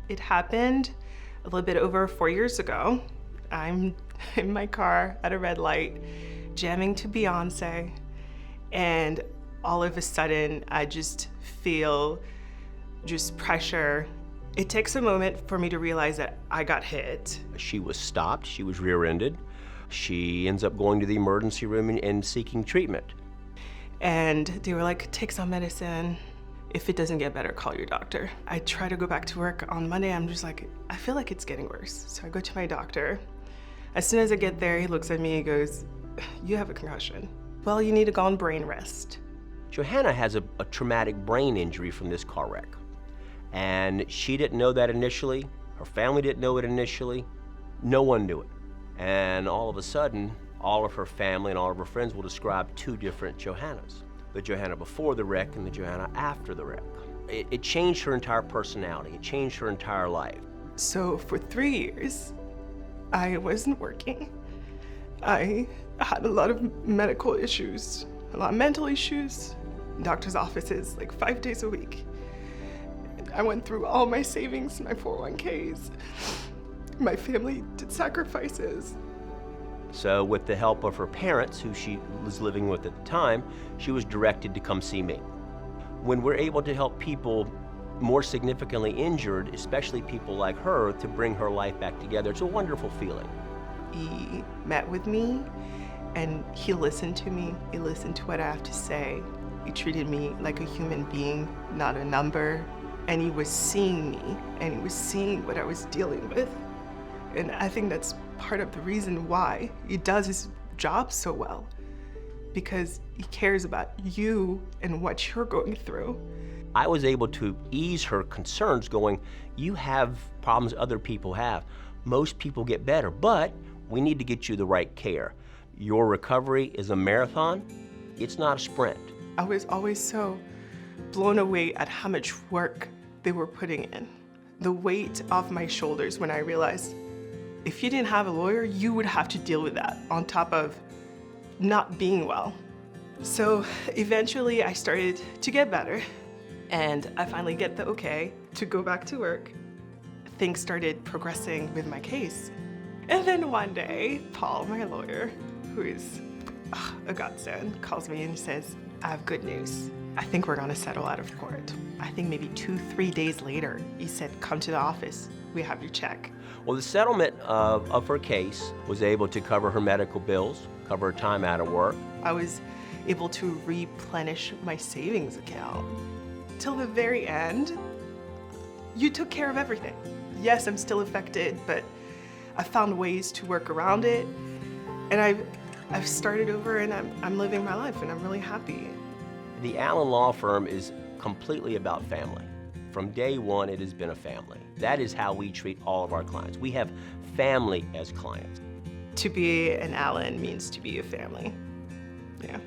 It happened a little bit over 4 years ago. I'm in my car at a red light, jamming to Beyonce, and all of a sudden I just feel just pressure. It takes a moment for me to realize that I got hit. She was stopped, she was rear-ended. She ends up going to the emergency room and seeking treatment. And they were like, take some medicine. If it doesn't get better, call your doctor. I try to go back to work on Monday. I'm just like, I feel like it's getting worse. So I go to my doctor. As soon as I get there, he looks at me, he goes, you have a concussion. Well, you need to go on brain rest. Johanna has a traumatic brain injury from this car wreck. And she didn't know that initially. Her family didn't know it initially. No one knew it. And all of a sudden, all of her family and all of her friends will describe two different Johannas. The Johanna before the wreck and the Johanna after the wreck. It changed her entire personality. It changed her entire life. So for 3 years, I wasn't working. I had a lot of medical issues, a lot of mental issues, doctor's offices like 5 days a week. I went through all my savings, my 401ks. My family did sacrifices. So with the help of her parents, who she was living with at the time, she was directed to come see me. When we're able to help people more significantly injured, especially people like her, to bring her life back together, it's a wonderful feeling. He met with me and he listened to me. He listened to what I have to say. He treated me like a human being, not a number. And he was seeing me and he was seeing what I was dealing with. And I think that's part of the reason why he does his job so well, because he cares about you and what you're going through. I was able to ease her concerns going, you have problems other people have. Most people get better, but we need to get you the right care. Your recovery is a marathon, it's not a sprint. I was always so blown away at how much work they were putting in. The weight off my shoulders when I realized if you didn't have a lawyer, you would have to deal with that on top of not being well. So eventually I started to get better and I finally get the okay to go back to work. Things started progressing with my case. And then one day, Paul, my lawyer, who is a godsend, calls me and says, I have good news. I think we're gonna settle out of court. I think maybe 2-3 days later, he said, come to the office, we have your check. Well, the settlement of her case was able to cover her medical bills, cover her time out of work. I was able to replenish my savings account. Till the very end, you took care of everything. Yes, I'm still affected, but I found ways to work around it. And I've started over and I'm living my life and I'm really happy. The Allen Law Firm is completely about family. From day one, it has been a family. That is how we treat all of our clients. We have family as clients. To be an Allen means to be a family. Yeah.